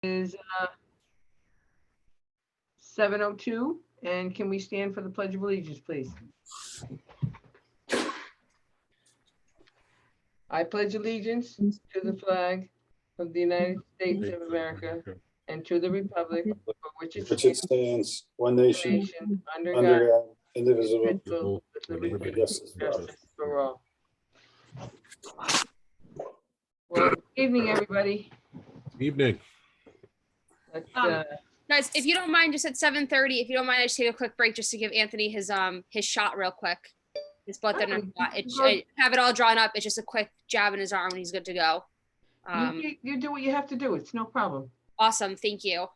Is 7:02, and can we stand for the Pledge of Allegiance, please? I pledge allegiance to the flag of the United States of America and to the republic for which it stands, one one nation, nation, under God, under God, indivisible. indivisible, with liberty and Justice justice for all. Well, good evening, everybody. Evening. Let's, Guys, if you don't mind, just at 7:30, if you don't mind, I just take a quick break just to give Anthony his shot real quick. His blood thinner shot. I have it all drawn up. It's just a quick jab in his arm and he's good to go. you do what you have to do. It's no problem. Awesome. Thank you.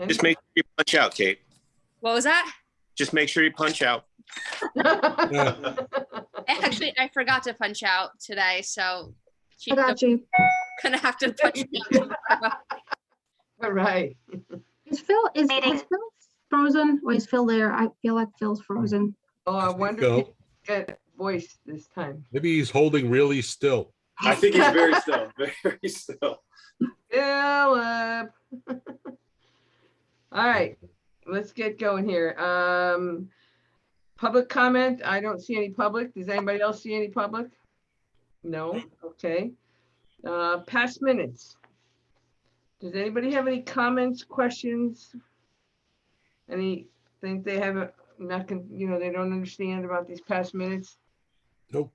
Just make sure you punch out, Kate. What was that? Just make sure you punch out. Actually, I forgot to punch out today, so I got you. gonna have to punch out. All right. Is Phil frozen, or is Phil there? I feel like Phil's frozen. Oh, I wonder if he got voice this time. Maybe he's holding really still. I think he's very still, very still. Philip. All right, let's get going here. Public comment. I don't see any public. Does anybody else see any public? No. Okay. Past minutes. Does anybody have any comments, questions? Anything they haven't they don't understand about these past minutes? Nope.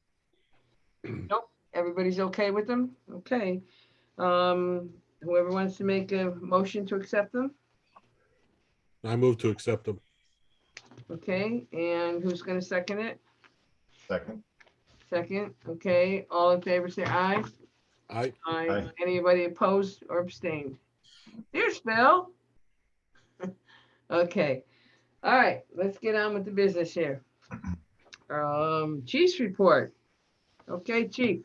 Nope. Everybody's okay with them? Okay. Whoever wants to make a motion to accept them? I move to accept them. Okay, and who's gonna second it? Second. Second, okay, all in favor, say aye. Aye. Aye. Anybody opposed or abstained? There's Phil. Okay, all right, let's get on with the business here. Chief's report. Okay, Chief.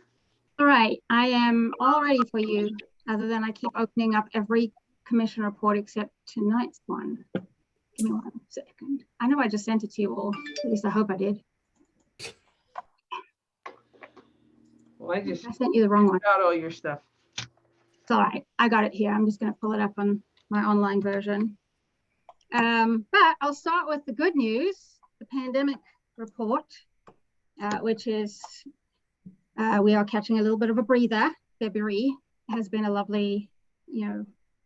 All right, I am all ready for you, other than I keep opening up every commission report except tonight's one. Give me 1 second. I know I just sent it to you all. At least I hope I did. Well, I just I sent you the wrong one. got all your stuff. It's all right. I got it here. I'm just going to pull it up on my online version. But I'll start with the good news, the pandemic report, which is we are catching a little bit of a breather. February has been a lovely,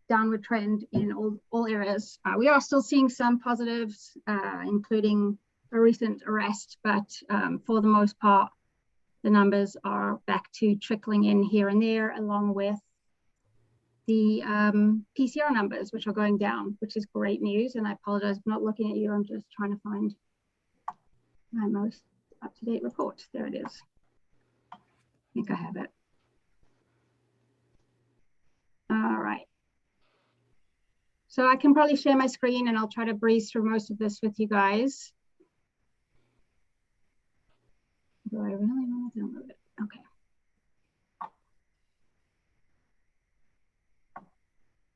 downward trend in all areas. We are still seeing some positives, including a recent arrest, but for the most part, the numbers are back to trickling in here and there, along with the PCR numbers, which are going down, which is great news. And I apologize for not looking at you. I'm just trying to find my most up-to-date report. There it is. I think I have it. All right. So I can probably share my screen and I'll try to breeze through most of this with you guys. Do I really want to download it? Okay.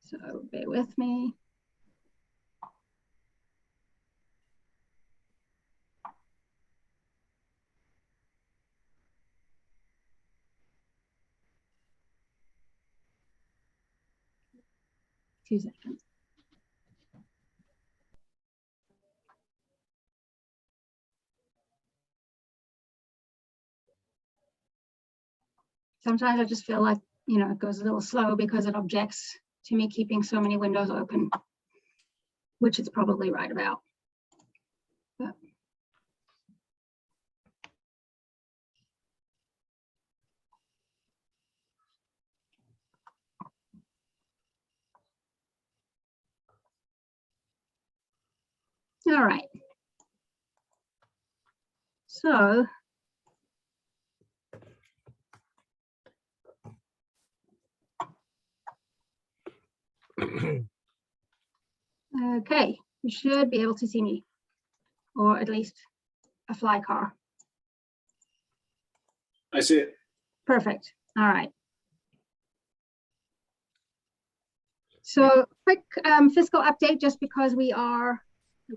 So bear with me. Two seconds. Sometimes I just feel like, it goes a little slow because it objects to me keeping so many windows open, which it's probably right about. But all right. So okay, you should be able to see me, or at least a fly car. I see it. Perfect. All right. So quick fiscal update, just because we are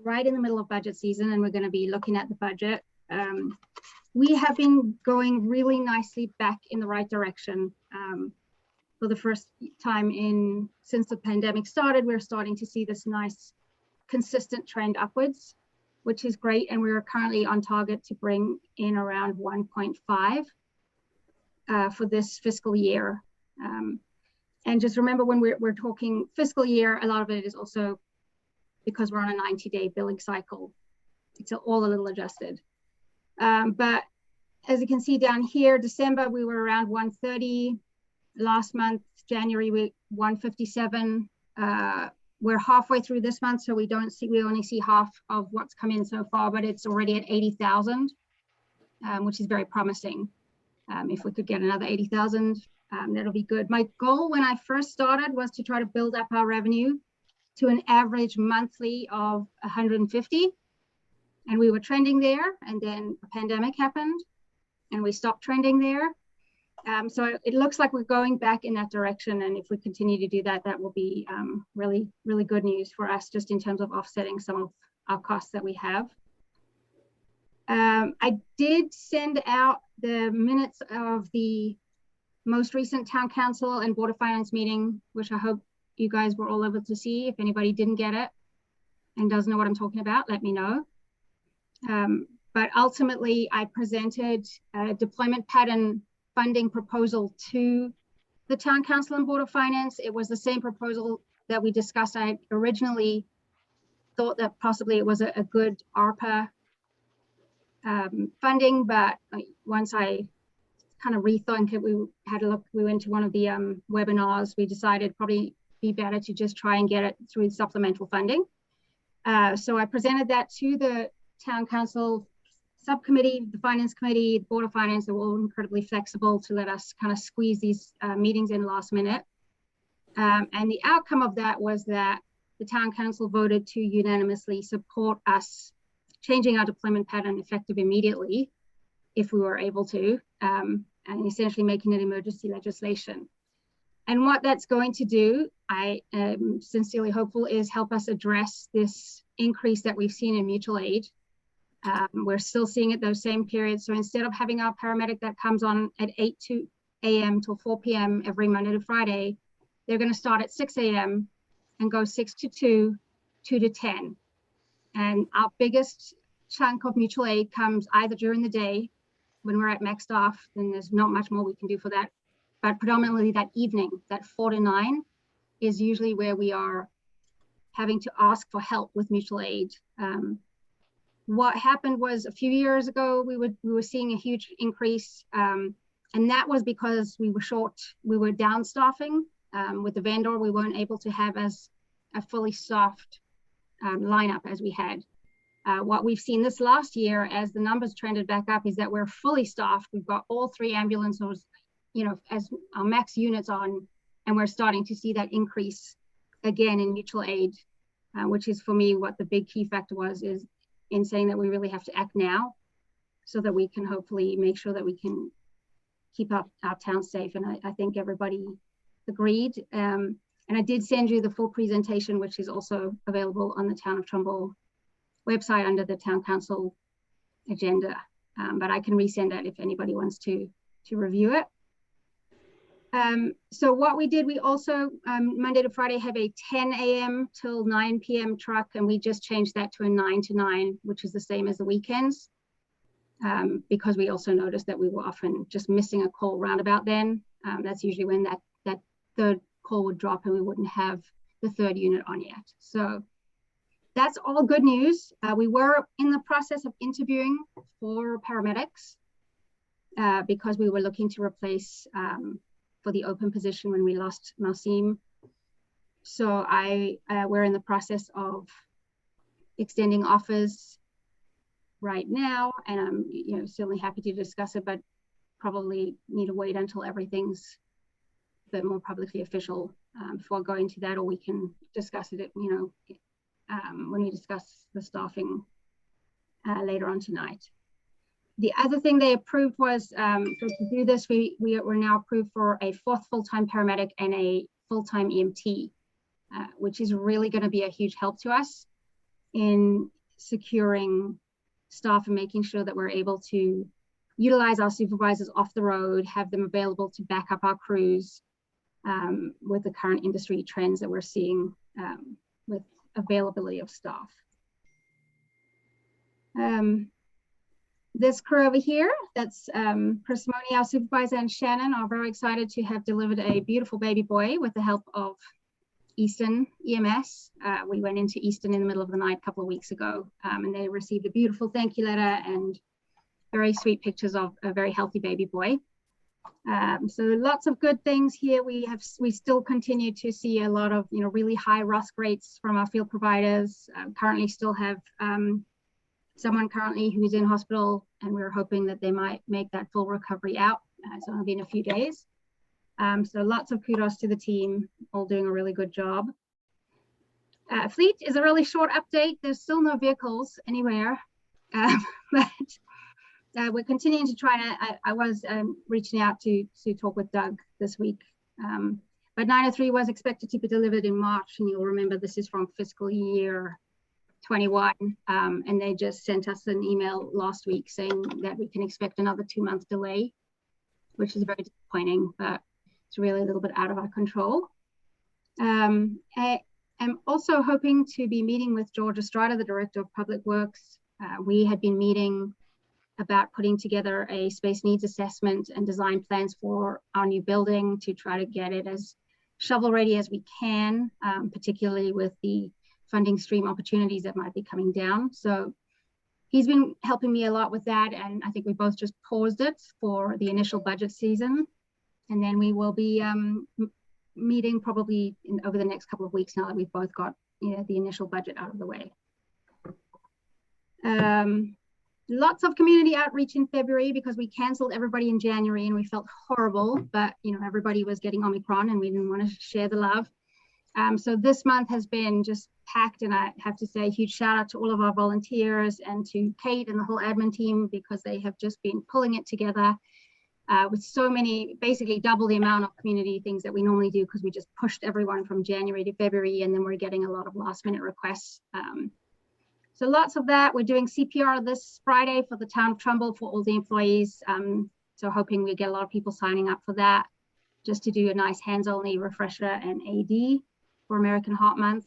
right in the middle of budget season and we're going to be looking at the budget. We have been going really nicely back in the right direction. for the first time since the pandemic started, we're starting to see this nice consistent trend upwards, which is great. And we're currently on target to bring in around 1.5 for this fiscal year. And just remember, when we're talking fiscal year, a lot of it is also because we're on a 90-day billing cycle. It's all a little adjusted. But as you can see down here, December, we were around 130. Last month, January, we 157. We're halfway through this month, so we only see half of what's come in so far, but it's already at 80,000, which is very promising. If we could get another 80,000, that'll be good. My goal when I first started was to try to build up our revenue to an average monthly of 150. And we were trending there, and then a pandemic happened and we stopped trending there. So it looks like we're going back in that direction. And if we continue to do that, that will be really, really good news for us, just in terms of offsetting some of our costs that we have. I did send out the minutes of the most recent town council and board of finance meeting, which I hope you guys were all able to see. If anybody didn't get it and doesn't know what I'm talking about, let me know. But ultimately, I presented a deployment pattern funding proposal to the town council and board of finance. It was the same proposal that we discussed. I originally thought that possibly it was a good ARPA funding, but once I kind of rethink it, we went to one of the webinars, we decided probably be better to just try and get it through supplemental funding. So I presented that to the town council subcommittee, the finance committee, the board of finance. They were all incredibly flexible to let us kind of squeeze these meetings in last minute. And the outcome of that was that the town council voted to unanimously support us changing our deployment pattern effective immediately, if we were able to, and essentially making it emergency legislation. And what that's going to do, I am sincerely hopeful, is help us address this increase that we've seen in mutual aid. We're still seeing it those same periods. So instead of having our paramedic that comes on at 8 a.m. till 4 p.m. every Monday to Friday, they're going to start at 6 a.m. and go 6 to 2, 2 to 10. And our biggest chunk of mutual aid comes either during the day when we're at max staff, then there's not much more we can do for that. But predominantly that evening, that 4 to 9 is usually where we are having to ask for help with mutual aid. What happened was a few years ago, we were seeing a huge increase. And that was because we were down staffing with the vendor. We weren't able to have as a fully staffed lineup as we had. What we've seen this last year, as the numbers trended back up, is that we're fully staffed. We've got all 3 ambulances, as our max units on, and we're starting to see that increase again in mutual aid, which is for me what the big key factor was, is in saying that we really have to act now so that we can hopefully make sure that we can keep up our town safe. And I think everybody agreed. And I did send you the full presentation, which is also available on the Town of Trumbull website under the Town Council agenda. But I can resend that if anybody wants to review it. So what we did, we also Monday to Friday have a 10 a.m. till 9 p.m. truck, and we just changed that to a 9 to 9, which is the same as the weekends, because we also noticed that we were often just missing a call roundabout then. That's usually when that third call would drop and we wouldn't have the third unit on yet. So that's all good news. We were in the process of interviewing for paramedics because we were looking to replace for the open position when we lost Malsim. So we're in the process of extending offers right now, and I'm certainly happy to discuss it, but probably need to wait until everything's a bit more publicly official before going to that, or we can discuss it when we discuss the staffing later on tonight. The other thing they approved was, so to do this, we're now approved for a 4th full-time paramedic and a full-time EMT, which is really going to be a huge help to us in securing staff and making sure that we're able to utilize our supervisors off the road, have them available to back up our crews, with the current industry trends that we're seeing with availability of staff. This crew over here, that's Chris Money, our supervisor, and Shannon are very excited to have delivered a beautiful baby boy with the help of Eastern EMS. We went into Eastern in the middle of the night a couple of weeks ago, and they received a beautiful thank you letter and very sweet pictures of a very healthy baby boy. So lots of good things here. We still continue to see a lot of really high RUSC rates from our field providers. Currently still have someone currently who's in hospital, and we're hoping that they might make that full recovery out. It's only been a few days. So lots of kudos to the team, all doing a really good job. Fleet is a really short update. There's still no vehicles anywhere, but we're continuing to try to, I was reaching out to talk with Doug this week, but 903 was expected to be delivered in March, and you'll remember this is from fiscal year 21, and they just sent us an email last week saying that we can expect another 2-month delay, which is very disappointing, but it's really a little bit out of our control. I am also hoping to be meeting with George Estrada, the Director of Public Works. We had been meeting about putting together a space needs assessment and design plans for our new building to try to get it as shovel ready as we can, particularly with the funding stream opportunities that might be coming down. So he's been helping me a lot with that, and I think we both just paused it for the initial budget season, and then we will be meeting probably over the next couple of weeks now that we've both got the initial budget out of the way. Lots of community outreach in February because we canceled everybody in January and we felt horrible, but everybody was getting Omicron and we didn't want to share the love. So this month has been just packed, and I have to say a huge shout out to all of our volunteers and to Kate and the whole admin team, because they have just been pulling it together with so many, basically double the amount of community things that we normally do, because we just pushed everyone from January to February, and then we're getting a lot of last minute requests. So lots of that. We're doing CPR this Friday for the town of Trumbull for all the employees. So hoping we get a lot of people signing up for that, just to do a nice hands-only refresher and AD for American Heart Month.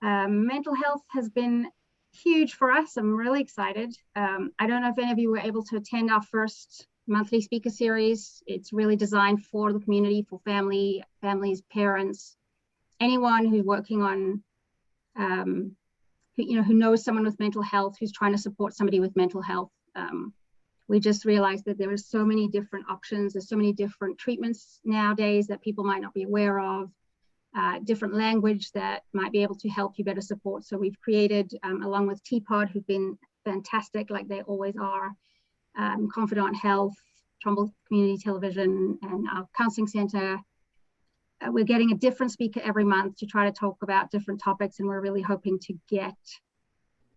Mental health has been huge for us. I'm really excited. I don't know if any of you were able to attend our first monthly speaker series. It's really designed for the community, for families, parents, anyone who's working on, who knows someone with mental health, who's trying to support somebody with mental health. We just realized that there are so many different options. There's so many different treatments nowadays that people might not be aware of, different language that might be able to help you better support. So we've created, along with TPOD, who've been fantastic, like they always are, Confidant Health, Trumbull Community Television, and our counseling center. We're getting a different speaker every month to try to talk about different topics, and we're really hoping to get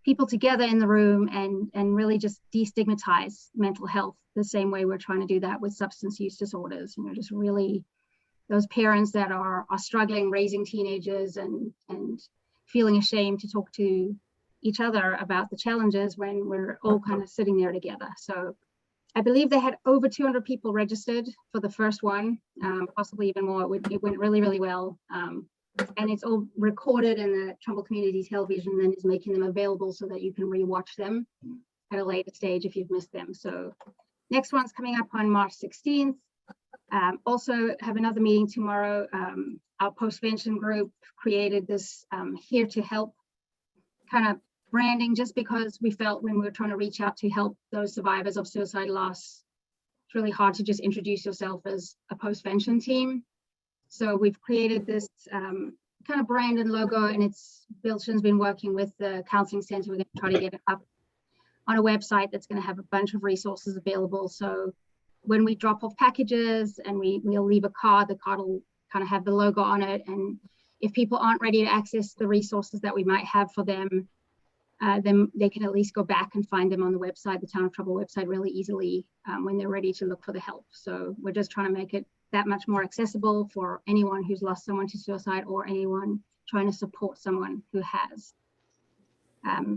people together in the room and really just destigmatize mental health the same way we're trying to do that with substance use disorders. Just really those parents that are struggling raising teenagers and feeling ashamed to talk to each other about the challenges when we're all kind of sitting there together. So I believe they had over 200 people registered for the first one, possibly even more. It went really, really well. And it's all recorded in the Trumbull Community Television, and is making them available so that you can rewatch them at a later stage if you've missed them. So next one's coming up on March 16th. Also have another meeting tomorrow. Our postvention group created this Here to Help kind of branding, just because we felt when we were trying to reach out to help those survivors of suicide loss, it's really hard to just introduce yourself as a postvention team. So we've created this kind of brand and logo, and Bilshan's been working with the counseling center. We're going to try to get it up on a website that's going to have a bunch of resources available. So when we drop off packages and we'll leave a card, the card will kind of have the logo on it. And if people aren't ready to access the resources that we might have for them, then they can at least go back and find them on the website, the Town of Trumbull website, really easily when they're ready to look for the help. So we're just trying to make it that much more accessible for anyone who's lost someone to suicide or anyone trying to support someone who has.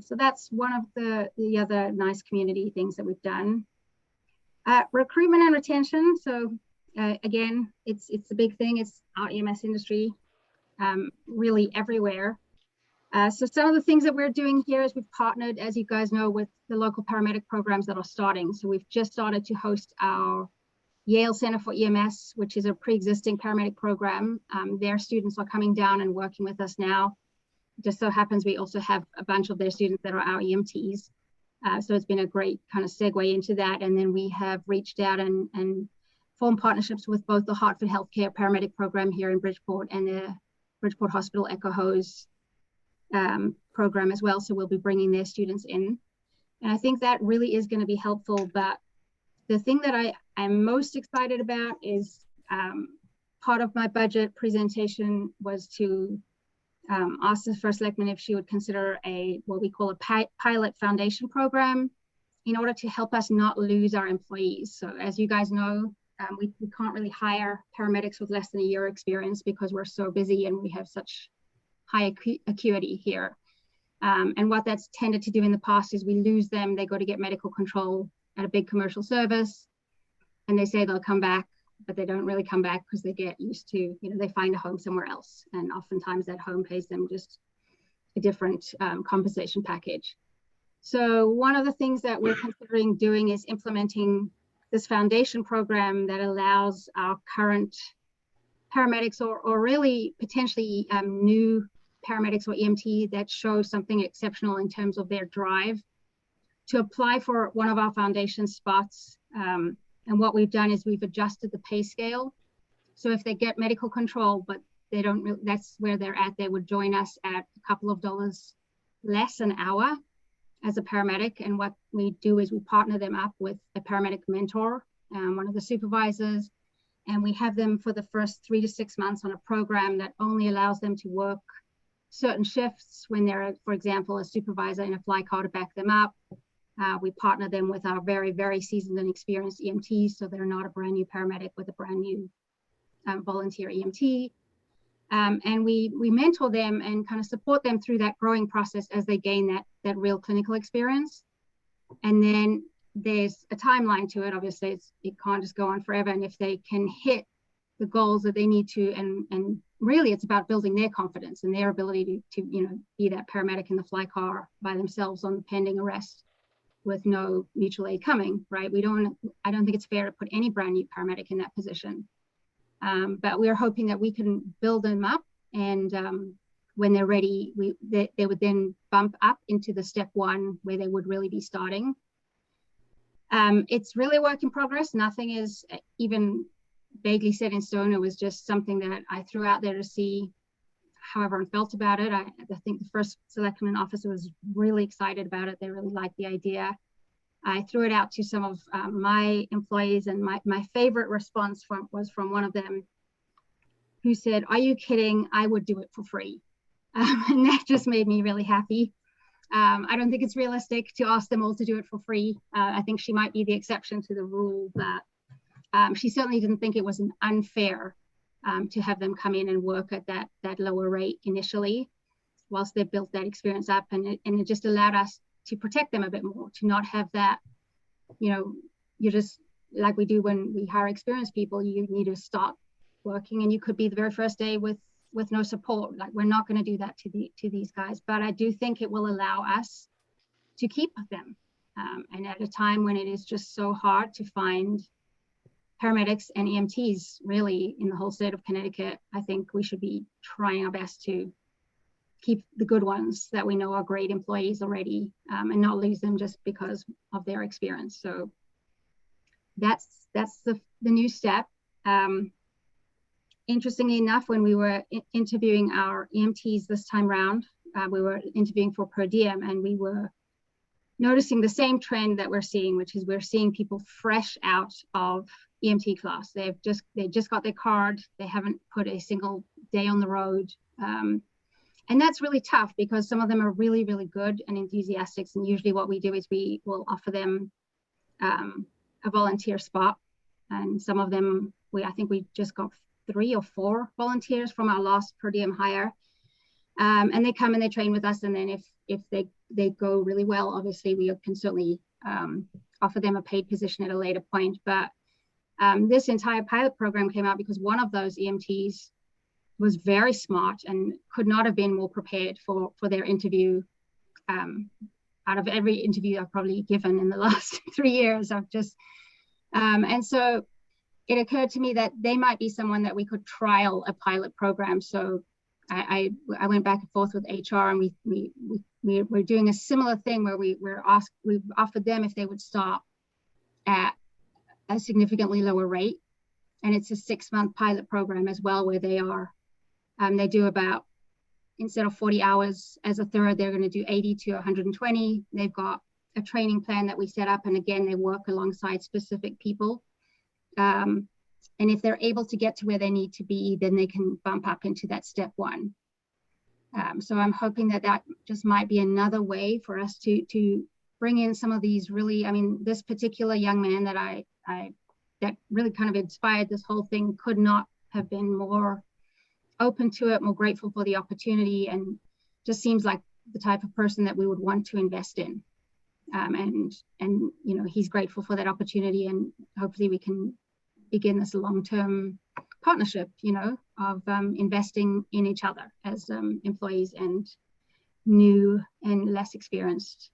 So that's one of the other nice community things that we've done. Recruitment and retention. So Again, it's a big thing. It's our EMS industry, really everywhere. So some of the things that we're doing here is we've partnered, as you guys know, with the local paramedic programs that are starting. So we've just started to host our Yale Center for EMS, which is a pre-existing paramedic program. Their students are coming down and working with us now. Just so happens we also have a bunch of their students that are our EMTs. So it's been a great kind of segue into that. And then we have reached out and formed partnerships with both the Hartford Healthcare paramedic program here in Bridgeport and the Bridgeport Hospital Echo Hose program as well. So we'll be bringing their students in. And I think that really is going to be helpful. But the thing that I'm most excited about is part of my budget presentation was to ask the First Selectman if she would consider what we call a pilot foundation program in order to help us not lose our employees. So as you guys know, we can't really hire paramedics with less than a year experience because we're so busy and we have such high acuity here. And what that's tended to do in the past is we lose them, they go to get medical control at a big commercial service, and they say they'll come back, but they don't really come back because they get used to, they find a home somewhere else. And oftentimes that home pays them just a different compensation package. So one of the things that we're considering doing is implementing this foundation program that allows our current paramedics or really potentially new paramedics or EMT that show something exceptional in terms of their drive to apply for one of our foundation spots. And what we've done is we've adjusted the pay scale. So if they get medical control, but they don't really, that's where they're at, they would join us at a couple of dollars less an hour as a paramedic. And what we do is we partner them up with a paramedic mentor, one of the supervisors, and we have them for the first 3 to 6 months on a program that only allows them to work certain shifts when they're, for example, a supervisor in a fly car to back them up. We partner them with our very, very seasoned and experienced EMTs, so they're not a brand new paramedic with a brand new volunteer EMT. And we mentor them and kind of support them through that growing process as they gain that real clinical experience. And then there's a timeline to it. Obviously, it can't just go on forever. And if they can hit the goals that they need to, and really it's about building their confidence and their ability to be that paramedic in the fly car by themselves on pending arrest with no mutual aid coming, right? I don't think it's fair to put any brand new paramedic in that position. But we're hoping that we can build them up, and when they're ready, they would then bump up into the step one where they would really be starting. It's really a work in progress. Nothing is even vaguely set in stone. It was just something that I threw out there to see how everyone felt about it. I think the first selectman officer was really excited about it. They really liked the idea. I threw it out to some of my employees, and my favorite response was from one of them who said, "Are you kidding? I would do it for free." And that just made me really happy. I don't think it's realistic to ask them all to do it for free. I think she might be the exception to the rule, but she certainly didn't think it was unfair to have them come in and work at that lower rate initially, whilst they built that experience up. And it just allowed us to protect them a bit more, to not have that, you just, like we do when we hire experienced people, you need to start working and you could be the very first day with no support. Like, we're not going to do that to these guys, but I do think it will allow us to keep them. And at a time when it is just so hard to find paramedics and EMTs really in the whole state of Connecticut, I think we should be trying our best to keep the good ones that we know are great employees already, and not lose them just because of their experience. So that's the new step. Interestingly enough, when we were interviewing our EMTs this time round, we were interviewing for per diem, and we were noticing the same trend that we're seeing, which is we're seeing people fresh out of EMT class. They just got their card. They haven't put a single day on the road. And that's really tough because some of them are really, really good and enthusiastic. And usually what we do is we will offer them a volunteer spot. And some of them, I think we just got 3 or 4 volunteers from our last per diem hire. And they come and they train with us. And then if they go really well, obviously we can certainly offer them a paid position at a later point. But This entire pilot program came out because one of those EMTs was very smart and could not have been more prepared for their interview. Out of every interview I've probably given in the last 3 years, I've just, and so it occurred to me that they might be someone that we could trial a pilot program. So I went back and forth with HR, and we're doing a similar thing where we offered them if they would start at a significantly lower rate. And it's a 6-month pilot program as well, where they do about, instead of 40 hours as a third, they're going to do 80 to 120. They've got a training plan that we set up. And again, they work alongside specific people. And if they're able to get to where they need to be, then they can bump up into that step 1. So I'm hoping that just might be another way for us to bring in some of these really, I mean, this particular young man that that really kind of inspired this whole thing could not have been more open to it, more grateful for the opportunity, and just seems like the type of person that we would want to invest in. And you know, he's grateful for that opportunity, and hopefully we can begin this long-term partnership, you know, of investing in each other as employees and new and less experienced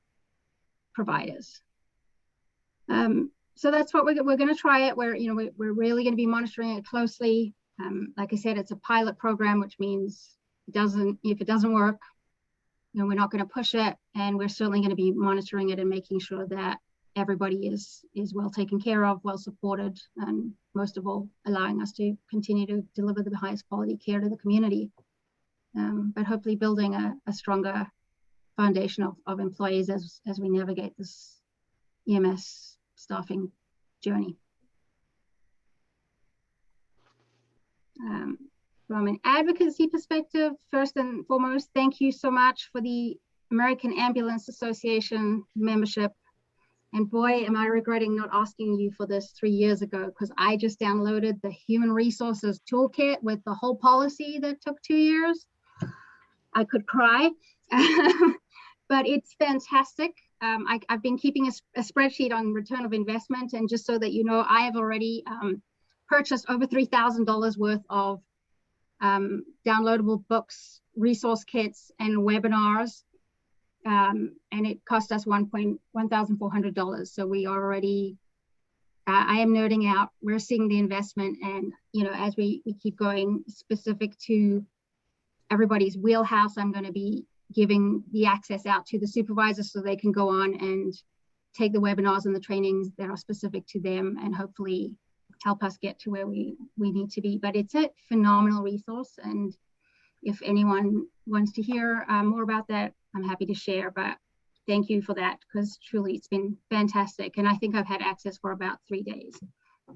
providers. So that's what we're going to try it. We're really going to be monitoring it closely. Like I said, it's a pilot program, which means if it doesn't work, you know, we're not going to push it, and we're certainly going to be monitoring it and making sure that everybody is well taken care of, well supported, and most of all, allowing us to continue to deliver the highest quality care to the community. But hopefully building a stronger foundation of employees as we navigate this EMS staffing journey. From an advocacy perspective, first and foremost, thank you so much for the American Ambulance Association membership. And boy, am I regretting not asking you for this 3 years ago, because I just downloaded the Human Resources Toolkit with the whole policy that took 2 years. I could cry, but it's fantastic. I've been keeping a spreadsheet on return of investment, and just so that you know, I have already purchased over $3,000 worth of downloadable books, resource kits, and webinars. And it cost us $1,400. So we already, I am nerding out. We're seeing the investment, and you know, as we keep going specific to everybody's wheelhouse, I'm going to be giving the access out to the supervisors so they can go on and take the webinars and the trainings that are specific to them, and hopefully help us get to where we need to be. But it's a phenomenal resource, and if anyone wants to hear more about that, I'm happy to share. But thank you for that, because truly it's been fantastic. And I think I've had access for about 3 days,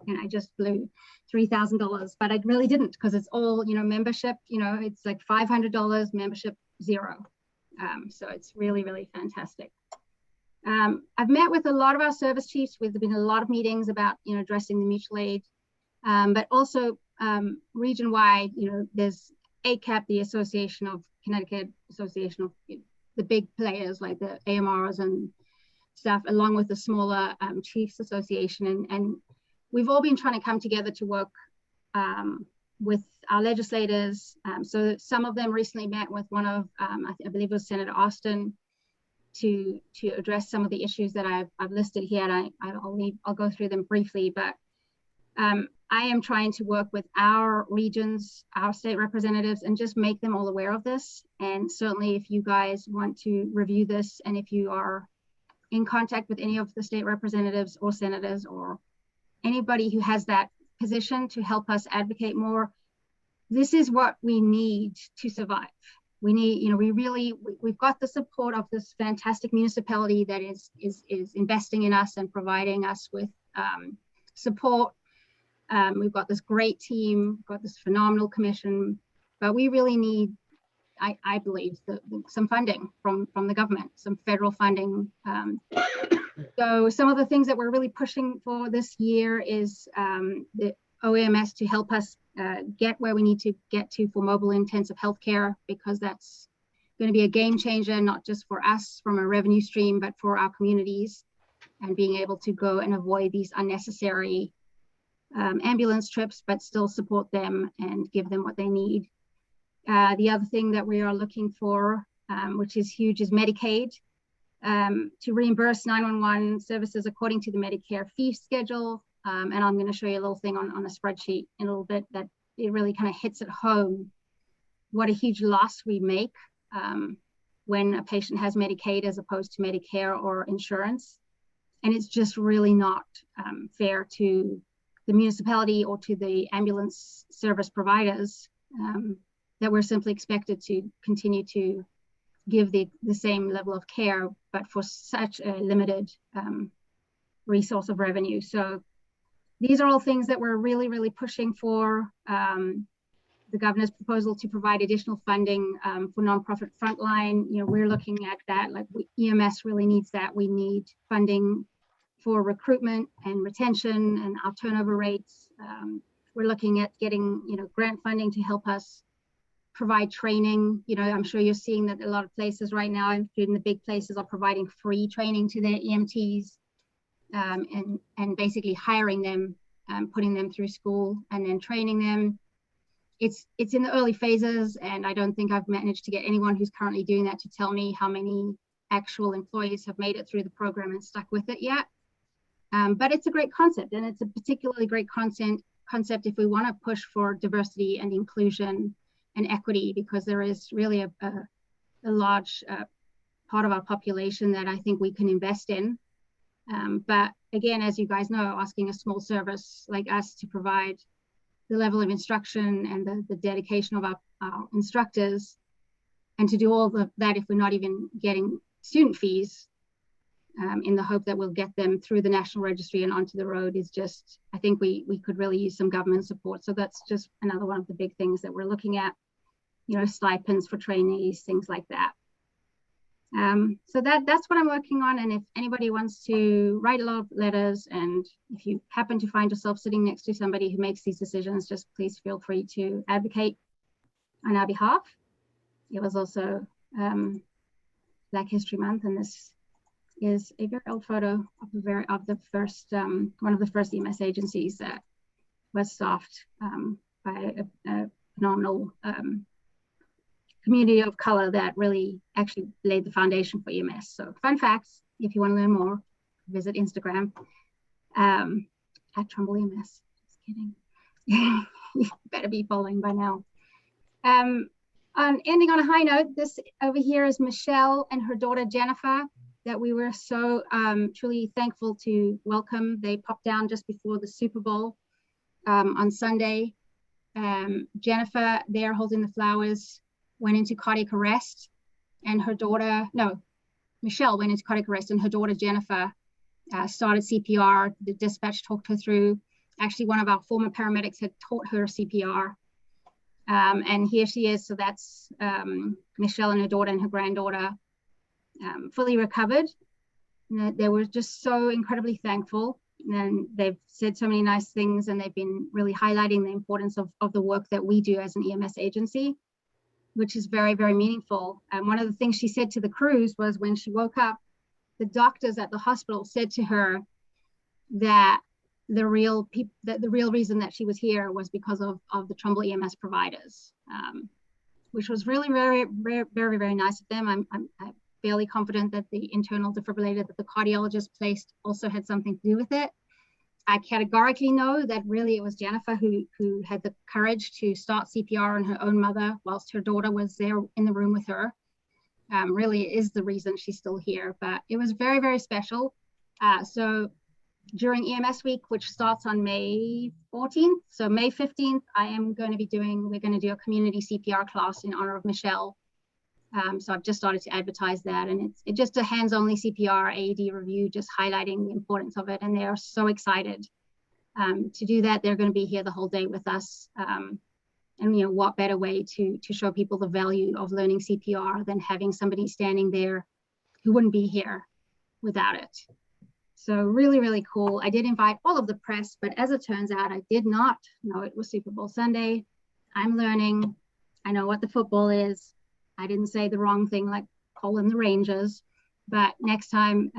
and I just blew $3,000, but I really didn't, because it's all, you know, membership, you know, it's like $500, membership $0. So it's really, really fantastic. I've met with a lot of our service chiefs. There's been a lot of meetings about, you know, addressing the mutual aid, but also region-wide, you know, there's ACAP, the Association of Connecticut Association of the big players like the AMRs and stuff, along with the smaller Chiefs Association. And we've all been trying to come together to work with our legislators. So some of them recently met with one of, I believe it was Senator Austin, to address some of the issues that I've listed here. And I'll go through them briefly, but I am trying to work with our regions, our state representatives, and just make them all aware of this. And certainly if you guys want to review this, and if you are in contact with any of the state representatives or senators or anybody who has that position to help us advocate more, this is what we need to survive. We need, you know, we've got the support of this fantastic municipality that is investing in us and providing us with support. We've got this great team, we've got this phenomenal commission, but we really need, I believe, some funding from the government, some federal funding. So some of the things that we're really pushing for this year is the OEMS to help us get where we need to get to for mobile intensive healthcare, because that's going to be a game changer, not just for us from a revenue stream, but for our communities, and being able to go and avoid these unnecessary ambulance trips, but still support them and give them what they need. The other thing that we are looking for, which is huge, is Medicaid, to reimburse 911 services according to the Medicare fee schedule. And I'm going to show you a little thing on a spreadsheet in a little bit that it really kind of hits at home what a huge loss we make when a patient has Medicaid as opposed to Medicare or insurance. And it's just really not fair to the municipality or to the ambulance service providers that we're simply expected to continue to give the same level of care, but for such a limited resource of revenue. So these are all things that we're really, really pushing for. The governor's proposal to provide additional funding for nonprofit frontline, we're looking at that. Like EMS really needs that. We need funding for recruitment and retention and our turnover rates. We're looking at getting, grant funding to help us provide training. I'm sure you're seeing that a lot of places right now, including the big places, are providing free training to their EMTs and basically hiring them, putting them through school and then training them. It's in the early phases, and I don't think I've managed to get anyone who's currently doing that to tell me how many actual employees have made it through the program and stuck with it yet. But it's a great concept, and it's a particularly great concept if we want to push for diversity and inclusion and equity, because there is really a large part of our population that I think we can invest in. But again, as you guys know, asking a small service like us to provide the level of instruction and the dedication of our instructors, and to do all of that if we're not even getting student fees, in the hope that we'll get them through the National Registry and onto the road, is just, I think we could really use some government support. So that's just another one of the big things that we're looking at, stipends for trainees, things like that. So that's what I'm working on. And if anybody wants to write a lot of letters, and if you happen to find yourself sitting next to somebody who makes these decisions, just please feel free to advocate on our behalf. It was also Black History Month, and this is a very old photo of the first one of the first EMS agencies that was staffed by a phenomenal community of color that really actually laid the foundation for EMS. So fun facts, if you want to learn more, visit Instagram at Trumbull EMS. Just kidding. You better be following by now. Ending on a high note, this over here is Michelle and her daughter Jennifer, that we were so truly thankful to welcome. They popped down just before the Super Bowl on Sunday. Jennifer, there holding the flowers, went into cardiac arrest, and her daughter, Michelle went into cardiac arrest, and her daughter Jennifer started CPR. The dispatch talked her through. Actually, one of our former paramedics had taught her CPR. And here she is. So that's Michelle and her daughter and her granddaughter, fully recovered. They were just so incredibly thankful, and they've said so many nice things, and they've been really highlighting the importance of the work that we do as an EMS agency, which is very, very meaningful. And one of the things she said to the crews was, when she woke up, the doctors at the hospital said to her that the real reason that she was here was because of the Trumbull EMS providers, which was really very, very, very, very nice of them. I'm fairly confident that the internal defibrillator that the cardiologist placed also had something to do with it. I categorically know that really it was Jennifer who had the courage to start CPR on her own mother whilst her daughter was there in the room with her. Really is the reason she's still here, but it was very, very special. So during EMS week, which starts on May 14th, so May 15th, we're going to do a community CPR class in honor of Michelle. So I've just started to advertise that, and it's just a hands-only CPR AED review, just highlighting the importance of it. And they are so excited to do that. They're going to be here the whole day with us. And what better way to show people the value of learning CPR than having somebody standing there who wouldn't be here without it. So really, really cool. I did invite all of the press, but as it turns out, I did not know it was Super Bowl Sunday. I'm learning. I know what the football is. I didn't say the wrong thing like calling the Rangers, but next time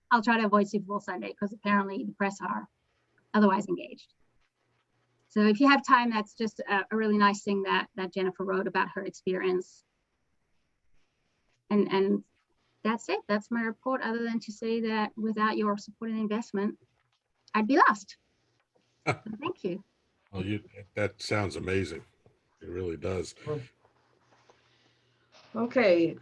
I'll try to avoid Super Bowl Sunday, because apparently the press are otherwise engaged. So if you have time, that's just a really nice thing that Jennifer wrote about her experience. And that's it. That's my report, other than to say that without your support and investment, I'd be lost. So thank you. Well, that sounds amazing. It really does. Okay,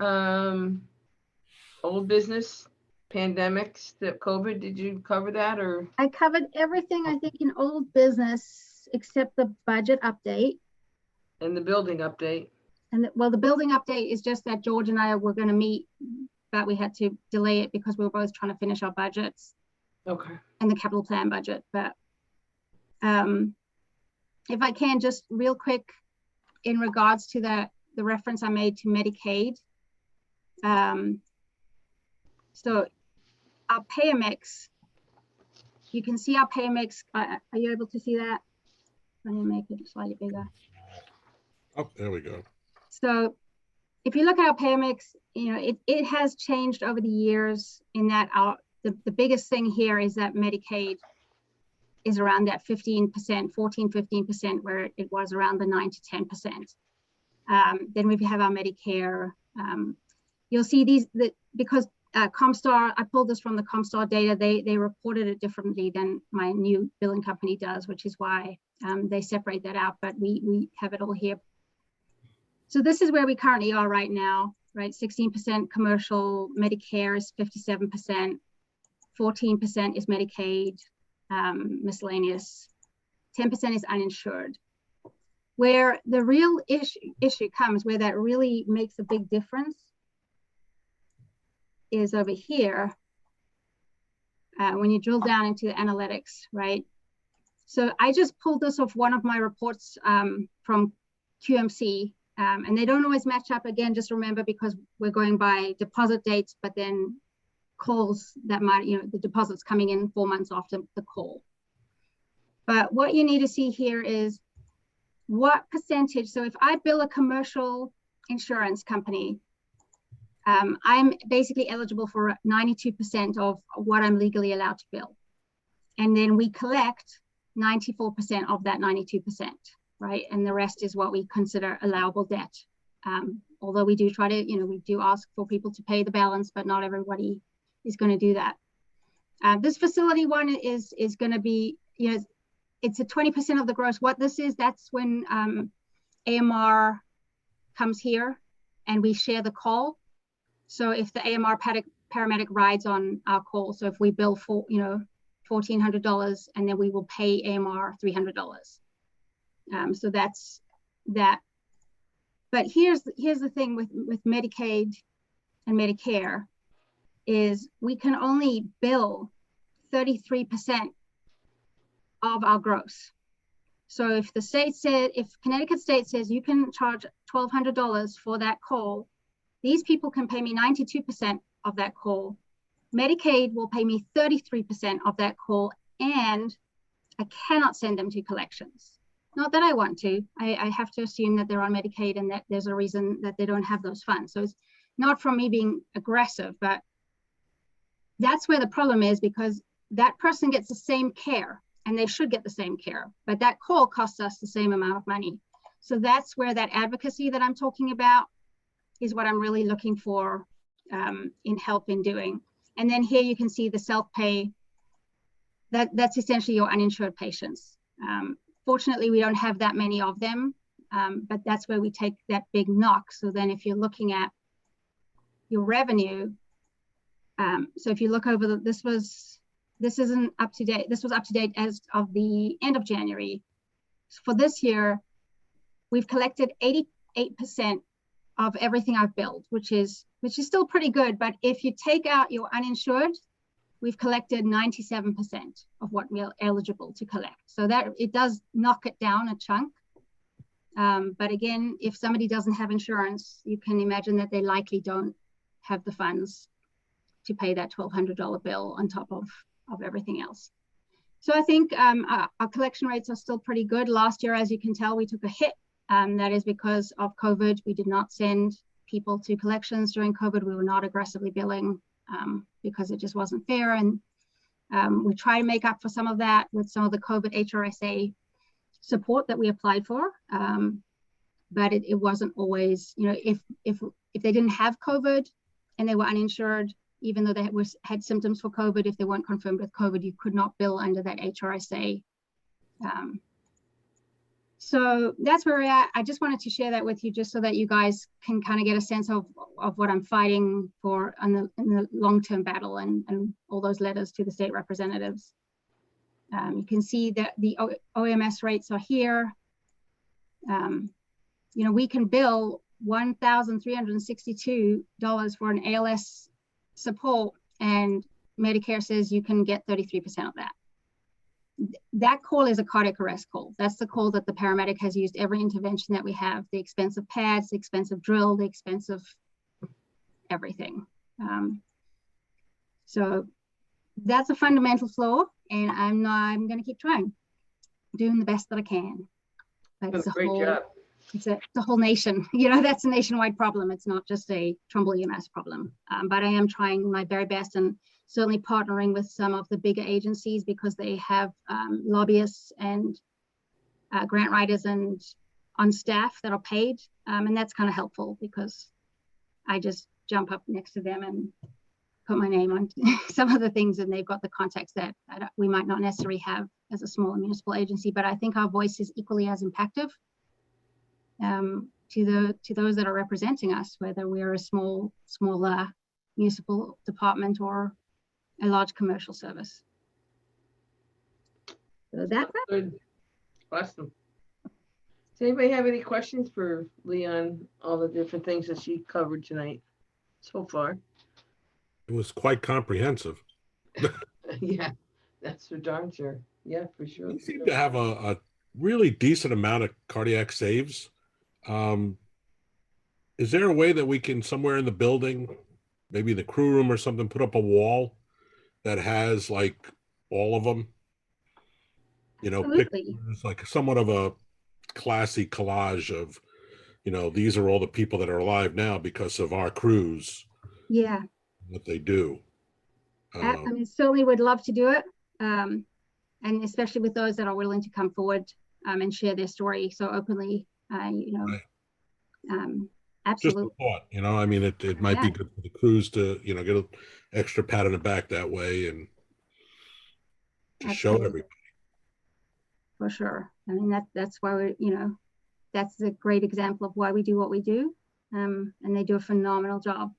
old business, pandemics, the COVID, did you cover that or? I covered everything, I think, in old business except the budget update. And the building update? And well, the building update is just that George and I were going to meet, but we had to delay it because we were both trying to finish our budgets. Okay. And the capital plan budget. But if I can, just real quick, in regards to the reference I made to Medicaid. So our payer mix, you can see our payer mix. Are you able to see that? Let me make it slightly bigger. Oh, there we go. So if you look at our payer mix, you know, it has changed over the years in that the biggest thing here is that Medicaid is around that 15%, 15%, where it was around the 9 to 10%. Then we have our Medicare. You'll see these, because Comstar, I pulled this from the Comstar data, they reported it differently than my new billing company does, which is why they separate that out, but we have it all here. So this is where we currently are right now, right? 16% commercial, Medicare is 57%, 14% is Medicaid, miscellaneous, 10% is uninsured. Where the real issue comes, where that really makes a big difference, is over here when you drill down into the analytics, right? So I just pulled this off one of my reports from QMC, and they don't always match up. Again, just remember, because we're going by deposit dates, but then calls that might, you know, the deposits coming in 4 months after the call. But what you need to see here is what percentage. So if I bill a commercial insurance company, I'm basically eligible for 92% of what I'm legally allowed to bill. And then we collect 94% of that 92%, right? And the rest is what we consider allowable debt. Although we do try to, you know, we do ask for people to pay the balance, but not everybody is going to do that. This facility one is going to be, you know, it's a 20% of the gross. What this is, that's when AMR comes here and we share the call. So if the AMR paramedic rides on our call, so if we bill for, you know, $1,400, and then we will pay AMR $300. So that's that. But here's the thing with Medicaid and Medicare is we can only bill 33% of our gross. So if the state said, if Connecticut state says you can charge $1,200 for that call, these people can pay me 92% of that call. Medicaid will pay me 33% of that call, and I cannot send them to collections. Not that I want to. I have to assume that they're on Medicaid and that there's a reason that they don't have those funds. So it's not from me being aggressive, but that's where the problem is, because that person gets the same care, and they should get the same care, but that call costs us the same amount of money. So that's where that advocacy that I'm talking about is what I'm really looking for in help in doing. And then here you can see the self-pay. That's essentially your uninsured patients. Fortunately, we don't have that many of them, but that's where we take that big knock. So then if you're looking at your revenue, so if you look over this isn't up to date. This was up to date as of the end of January. For this year, we've collected 88% of everything I've billed, which is still pretty good. But if you take out your uninsured, we've collected 97% of what we're eligible to collect. So that it does knock it down a chunk. But again, if somebody doesn't have insurance, you can imagine that they likely don't have the funds to pay that $1,200 bill on top of everything else. So I think our collection rates are still pretty good. Last year, as you can tell, we took a hit. That is because of COVID. We did not send people to collections during COVID. We were not aggressively billing because it just wasn't fair. And we try to make up for some of that with some of the COVID HRSA support that we applied for. But it wasn't always, you know, if they didn't have COVID and they were uninsured, even though they had symptoms for COVID, if they weren't confirmed with COVID, you could not bill under that HRSA. So that's where we're at. I just wanted to share that with you, just so that you guys can kind of get a sense of what I'm fighting for in the long-term battle, and all those letters to the state representatives. You can see that the OMS rates are here. You know, we can bill $1,362 for an ALS support, and Medicare says you can get 33% of that. That call is a cardiac arrest call. That's the call that the paramedic has used every intervention that we have, the expensive pads, the expensive drill, the expensive everything. So that's a fundamental flaw, and I'm going to keep trying, doing the best that I can. But it's Great job. It's the whole nation, you know, that's a nationwide problem. It's not just a Trumbull EMS problem. But I am trying my very best, and certainly partnering with some of the bigger agencies, because they have lobbyists and grant writers and on staff that are paid. And that's kind of helpful, because I just jump up next to them and put my name on some of the things, and they've got the context that we might not necessarily have as a small municipal agency. But I think our voice is equally as impactful to those that are representing us, whether we're a smaller municipal department or a large commercial service. So that's it. Good. Awesome. Does anybody have any questions for Leon, all the different things that she covered tonight so far? It was quite comprehensive. Yeah, that's for darn sure. Yeah, for sure. You seem to have a really decent amount of cardiac saves. Is there a way that we can, somewhere in the building, maybe the crew room or something, put up a wall that has like all of them? You know, pictures, like somewhat of a classy collage of, you know, these are all the people that are alive now because of our crews. Yeah. What they do. I mean, certainly would love to do it. And especially with those that are willing to come forward and share their story so openly, you know, right. Absolutely. Just a thought, you know, I mean, it might be good for the crews to, you know, get an extra pat on the back that way and to show everybody. For sure. I mean, that's why we, you know, that's a great example of why we do what we do. And they do a phenomenal job.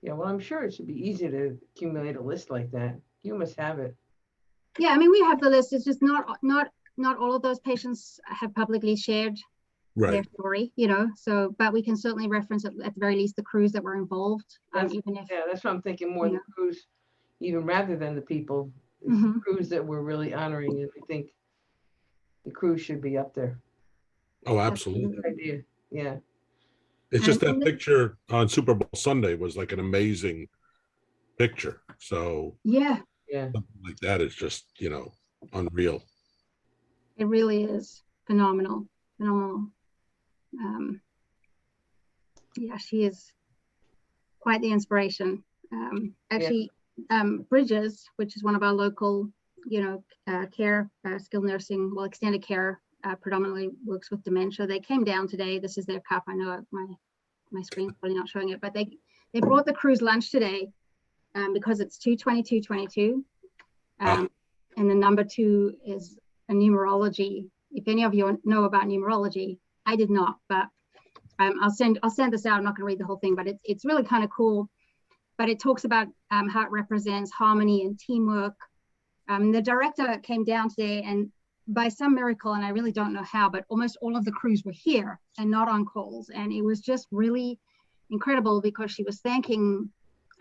Yeah, well, I'm sure it should be easy to accumulate a list like that. You must have it. Yeah, I mean, we have the list. It's just not all of those patients have publicly shared their story, you know. So, but we can certainly reference at the very least the crews that were involved. Even if, yeah, that's what I'm thinking, more the crews, even rather than the people. The crews that we're really honoring, and I think the crews should be up there. Oh, absolutely. Good idea. Yeah. It's just that picture on Super Bowl Sunday was like an amazing picture. So yeah, something like that is just, you know, unreal. It really is phenomenal. Yeah, she is quite the inspiration. Actually, Bridges, which is one of our local, you know, care, skilled nursing, well, extended care, predominantly works with dementia. They came down today. This is their cup. I know my screen's probably not showing it, but they brought the crews lunch today because it's 2/22/22. And the number 2 is a numerology. If any of you know about numerology, I did not, but I'll send this out. I'm not going to read the whole thing, but it's really kind of cool. But it talks about how it represents harmony and teamwork. The director came down today, and by some miracle, and I really don't know how, but almost all of the crews were here and not on calls. And it was just really incredible, because she was thanking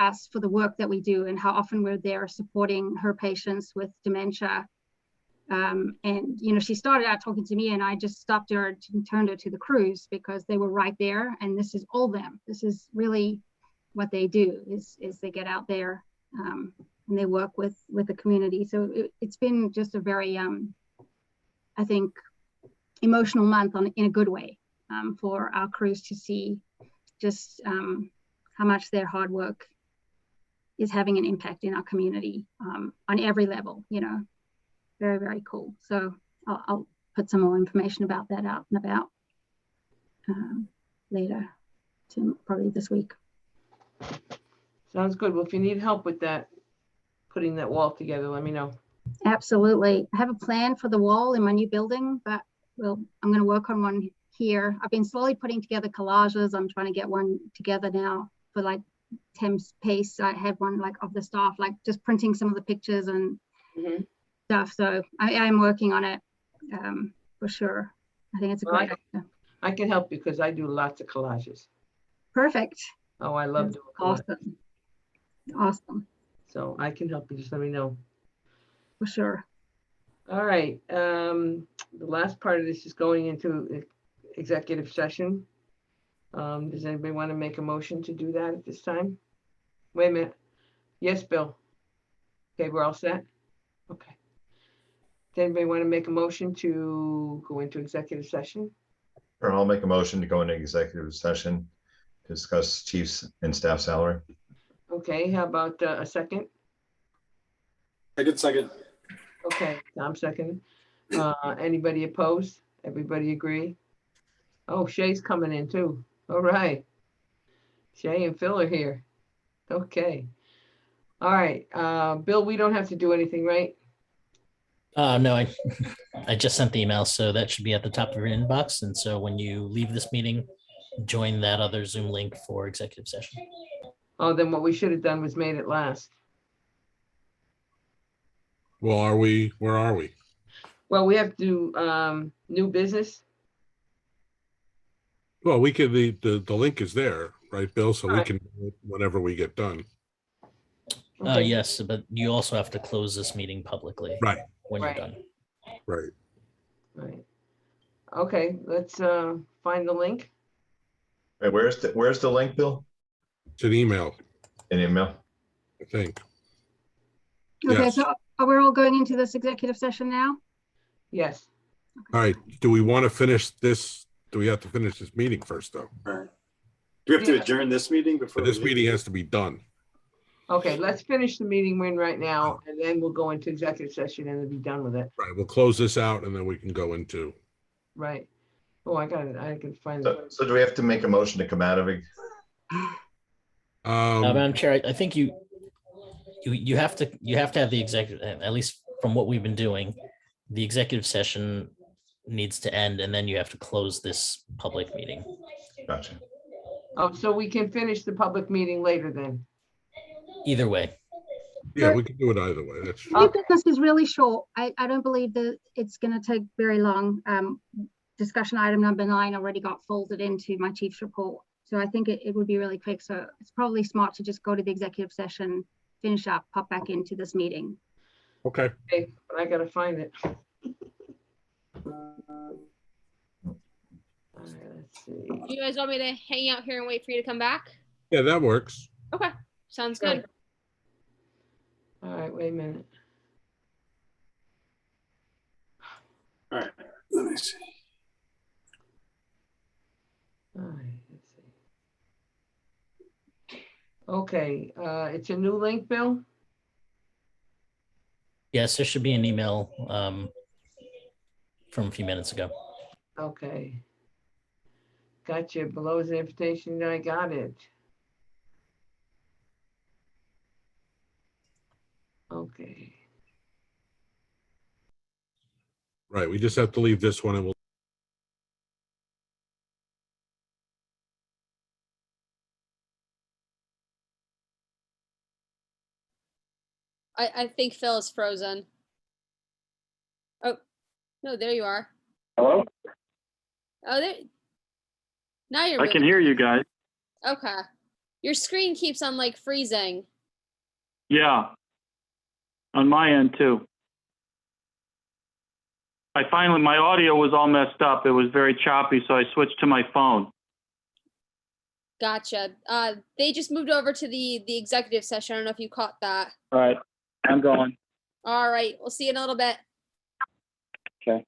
us for the work that we do and how often we're there supporting her patients with dementia. And, you know, she started out talking to me, and I just stopped her and turned her to the crews, because they were right there. And this is all them. This is really what they do, is they get out there and they work with the community. So it's been just a very, I think, emotional month in a good way for our crews to see just how much their hard work is having an impact in our community on every level, you know. Very, very cool. So I'll put some more information about that out and about later, probably this week. Sounds good. Well, if you need help with that, putting that wall together, let me know. Absolutely. I have a plan for the wall in my new building, but I'm going to work on one here. I've been slowly putting together collages. I'm trying to get one together now for like Tim's pace. I have one like of the staff, like just printing some of the pictures and stuff. So I am working on it for sure. I think it's a great idea. I can help you because I do lots of collages. Perfect. Oh, I love doing collages. Awesome. So I can help you. Just let me know. For sure. All right. The last part of this is going into executive session. Does anybody want to make a motion to do that at this time? Wait a minute. Yes, Bill. Okay, we're all set? Okay. Does anybody want to make a motion to go into executive session? Or I'll make a motion to go into executive session to discuss chiefs and staff salary. Okay, how about a second? I did second. Okay, Tom second. Anybody opposed? Everybody agree? Oh, Shay's coming in too. All right. Shay and Phil are here. Okay. All right. Bill, we don't have to do anything, right? No, I just sent the email, so that should be at the top of your inbox. And so when you leave this meeting, join that other Zoom link for executive session. Oh, then what we should have done was made it last. Well, where are we? Well, we have to do new business. Well, we could, the link is there, right, Bill? So we Right. can, whenever we get done. Okay. Yes, but you also have to close this meeting publicly. Right. When Right. you're done. Right. Right. Okay, let's find the link. Hey, where's the link, Bill? It's an email, An email? I think. Okay, Yes. so are we all going into this executive session now? Yes. All right. Do we want to finish this? Do we have to finish this meeting first, though? Right. Do we have to Yeah. adjourn this meeting before? But this we leave? meeting has to be done. Okay, let's finish the meeting we're in right now, and then we'll go into executive session and then be done with it. Right. We'll close this out and then we can go into. Right. Oh, I got it. I can find So, it. so do we have to make a motion to come out of it? Madam Chair, I think you have to have the executive, at least from what we've been doing, the executive session needs to end and then you have to close this public meeting. Gotcha. Oh, so we can finish the public meeting later then. Either way. Yeah, we can do it either way. That's New business is really short. I don't believe that it's going to take very long. Discussion item number 9 already got folded into my chief's report. So I think it would be really quick. So it's probably smart to just go to the executive session, finish up, pop back into this meeting. okay. Okay, but I gotta find it. All right, let's see. Do you guys want me to hang out here and wait for you to come back? Yeah, that works. Okay, sounds good. All right, wait a minute. All right, let me see. All right, let's see. Okay, it's a new link, Bill? Yes, there should be an email from a few minutes ago. Okay. Gotcha. Below is the invitation. I got it. Okay. Right. We just have to leave this one and we'll. I think Phil is frozen. Oh, no, there you are. Hello? Oh, there. Now you're I can moving. hear you guys. Okay. Your screen keeps on like freezing. Yeah. On my end too. My audio was all messed up. It was very choppy, so I switched to my phone. Gotcha. They just moved over to the executive session. I don't know if you caught that. All right. I'm going. All right. We'll see you in a little bit. Okay.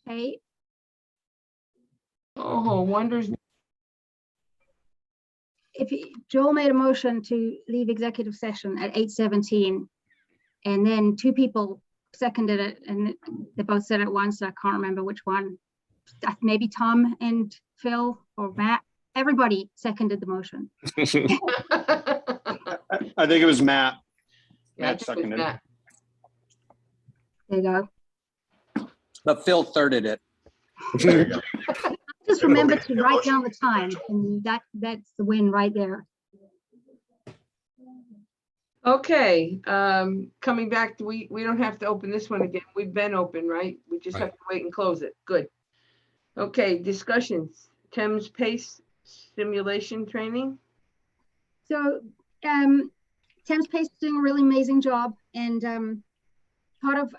Okay, Oh, wonders. Joel made a motion to leave executive session at 8:17, and then two people seconded it, and they both said it once. So I can't remember which one. Maybe Tom and Phil or Matt. Everybody seconded the motion. I think it was Matt. Yeah, I Matt think it was seconded. Matt. There you go. But Phil thirded it. There you go. Just remember to write down the time, and that's the win right there. Okay, coming back to, we don't have to open this one again. We've been open, right? We just have to wait and close it. Good. Okay, discussions. Thames Pace simulation training. So Thames Pace is doing a really amazing job, and part of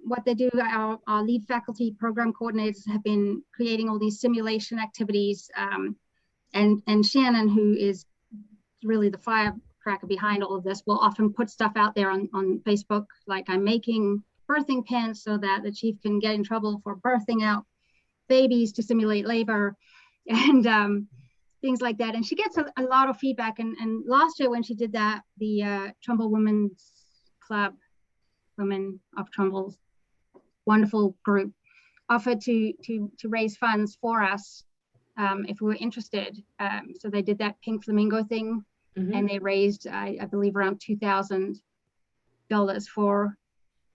what they do, our lead faculty program coordinators have been creating all these simulation activities, and Shannon, who is really the firecracker behind all of this, will often put stuff out there on Facebook, like I'm making birthing pens so that the chief can get in trouble for birthing out babies to simulate labor, and things like that. And she gets a lot of feedback. And last year when she did that, the Trumbull Women's Club, Women of Trumbull's wonderful group, offered to raise funds for us if we were interested. So they did that pink flamingo thing, and they raised, I believe, around $2,000 for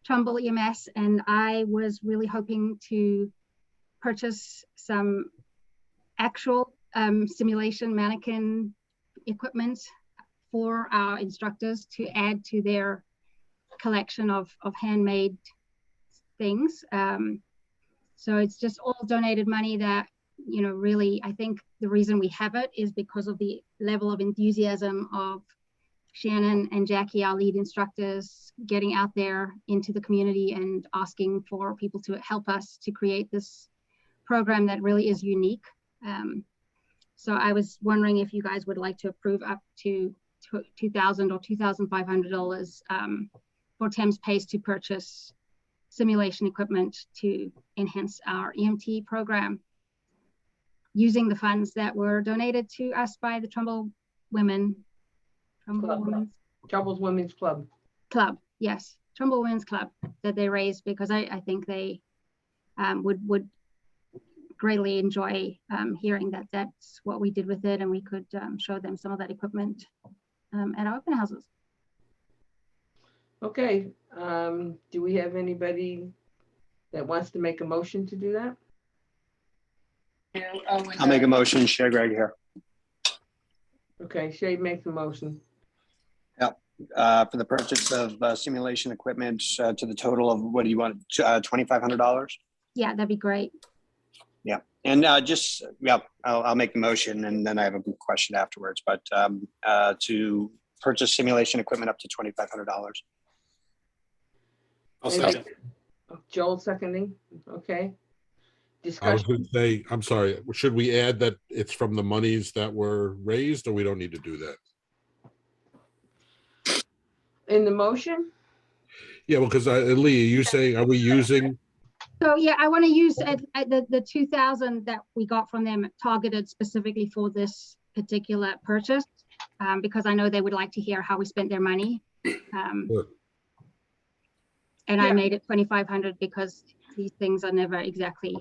Trumbull EMS. And I was really hoping to purchase some actual simulation mannequin equipment for our instructors to add to their collection of handmade things. So it's just all donated money that, you know, really, I think the reason we have it is because of the level of enthusiasm of Shannon and Jackie, our lead instructors, getting out there into the community and asking for people to help us to create this program that really is unique. So I was wondering if you guys would like to approve up to $2,000 or $2,500 for Thames Pace to purchase simulation equipment to enhance our EMT program, using the funds that were donated to us by the Trumbull Women's Club. Yes, Trumbull Women's Club, that they raised, because I think they would greatly enjoy hearing that that's what we did with it, and we could show them some of that equipment at our open houses. Okay, do we have anybody that wants to make a motion to do that? I'll make a motion. Share Greg here. Okay, Shay makes a motion. For the purchase of simulation equipment to the total of, what do you want, $2,500? Yeah, that'd be great. Yeah, and I'll make the motion, and then I have a question afterwards, but to purchase simulation equipment up to $2,500. I'll second. Joel seconding, okay. I was Discussion, going to say, I'm sorry, should we add that it's from the monies that were raised, or we don't need to do that? in the motion? Yeah, well, because Lee, are you saying, are we using? So yeah, I want to use the 2,000 that we got from them targeted specifically for this particular purchase, because I know they would like to hear how we spent their money. Sure. And Yeah. I made it 2,500 because these things are never exactly.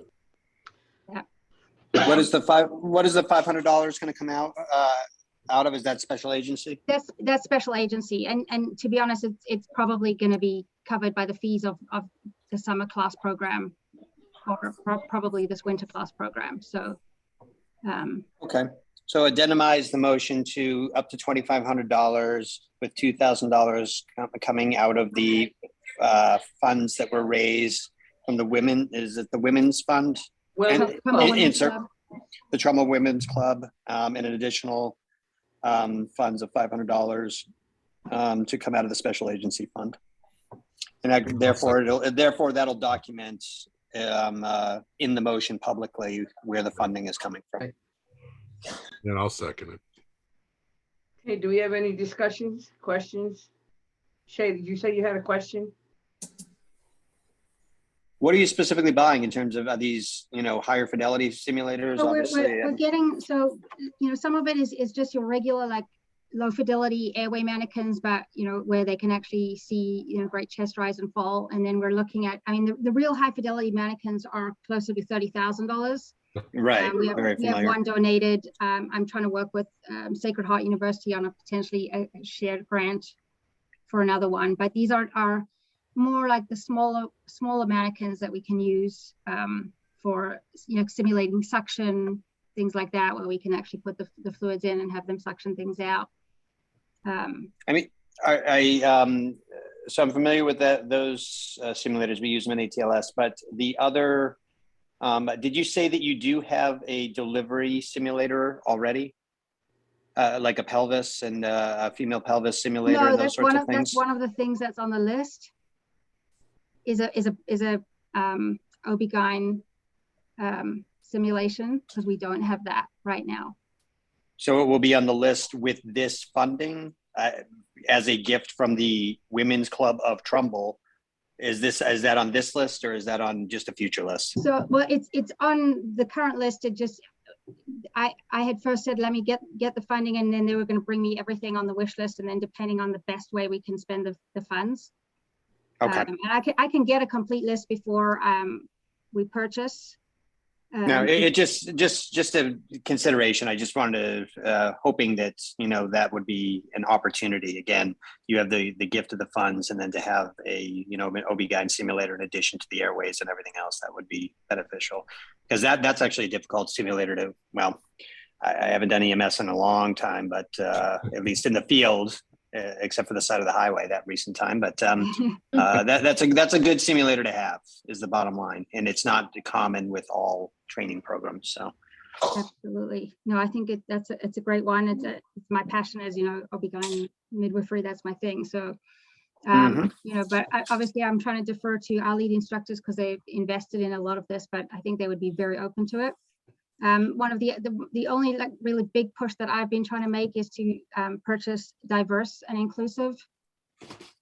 What is the $500 going to come out out of? Is that special agency? That's special agency, and to be honest, it's probably going to be covered by the fees of the summer class program, or probably this winter class program. So, Okay. So addendamize the motion to up to $2,500 with $2,000 coming out of the funds that were raised from the women. Is it the women's fund? Well, Insert the Trumbull Women's Club and an additional funds of $500 to come out of the special agency fund. And therefore that'll document in the motion publicly where the funding is coming from. And I'll second it. okay, do we have any discussions, questions? Shay, did you say you had a question? What are you specifically buying in terms of these, higher fidelity simulators? so Obviously, we're getting, so, some of it is just your regular, like, low fidelity airway mannequins, but, where they can actually see, great chest rise and fall. And then we're looking at, the real high fidelity mannequins are closer to $30,000. right. We have familiar. one donated. I'm trying to work with Sacred Heart University on a potentially a shared grant for another one. But these are more like the smaller mannequins that we can use for simulating suction, things like that, where we can actually put the fluids in and have them suction things out. So I'm familiar with those simulators. We use them in ATLS, but the other. Did you say that you do have a delivery simulator already? Like a pelvis and a female pelvis simulator and those sorts of things? That's one of the things that's on the list is a OB-GYN simulation, because we don't have that right now. So it will be on the list with this funding as a gift from the Women's Club of Trumbull. Is that on this list, or is that on just a future list? So, well, it's on the current list. It just, I had first said, let me get the funding, and then they were going to bring me everything on the wish list, and then depending on the best way we can spend the funds. Okay. And I can get a complete list before we purchase. No, it just a consideration. I just wanted to, hoping that, that would be an opportunity. Again, you have the gift of the funds, and then to have an OB-GYN simulator in addition to the airways and everything else, that would be beneficial. Because that's actually a difficult simulator to, well, I haven't done EMS in a long time, but at least in the field, except for the side of the highway that recent time. But that's a good simulator to have, is the bottom line. And it's not common with all training programs. So absolutely. No, I think it's a great one. It's my passion, as OB-GYN midwifery, that's my thing. So but obviously I'm trying to defer to our lead instructors because they've invested in a lot of this, but I think they would be very open to it. One of the only really big push that I've been trying to make is to purchase diverse and inclusive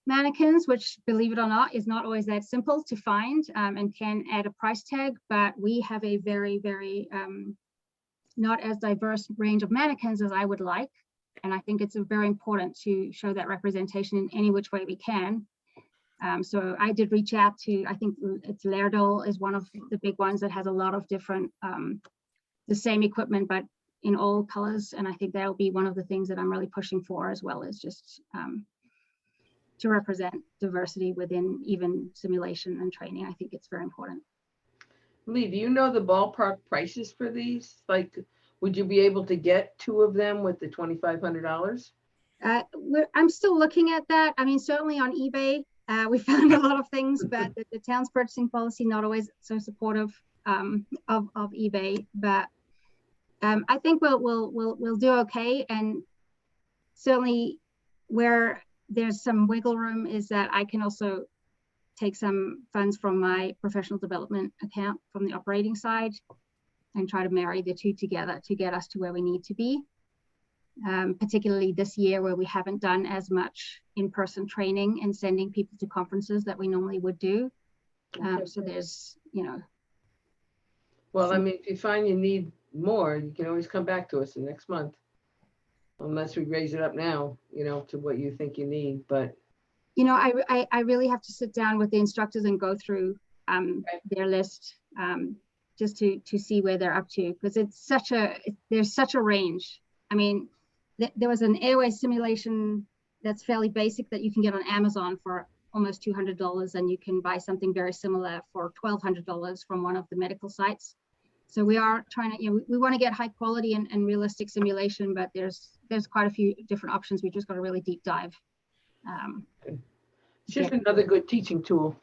mannequins, which, believe it or not, is not always that simple to find and can add a price tag. But we have a very, very not as diverse range of mannequins as I would like. And I think it's very important to show that representation in any which way we can. So I did reach out to, I think it's Laerdal is one of the big ones that has a lot of different the same equipment, but in all colors. And I think that'll be one of the things that I'm really pushing for, as well as just to represent diversity within even simulation and training. I think it's very important. Lee, do you know the ballpark prices for these? Like, would you be able to get 2 of them with the $2,500? I'm still looking at that. I mean, certainly on eBay, we found a lot of things, but the town's purchasing policy not always so supportive of eBay. But I think we'll do okay. And certainly where there's some wiggle room is that I can also take some funds from my professional development account from the operating side and try to marry the two together to get us to where we need to be. Particularly this year where we haven't done as much in-person training and sending people to conferences that we normally would do. So there's, Well, I mean, if you find you need more, you can always come back to us the next month. Unless we raise it up now, to what you think you need, but. I really have to sit down with the instructors and go through their list just to see where they're up to, because there's such a range. I mean, there was an airway simulation that's fairly basic that you can get on Amazon for almost $200, and you can buy something very similar for $1,200 from one of the medical sites. So we are trying to, we want to get high quality and realistic simulation, but there's quite a few different options. We just got a really deep dive. It's just another good teaching tool.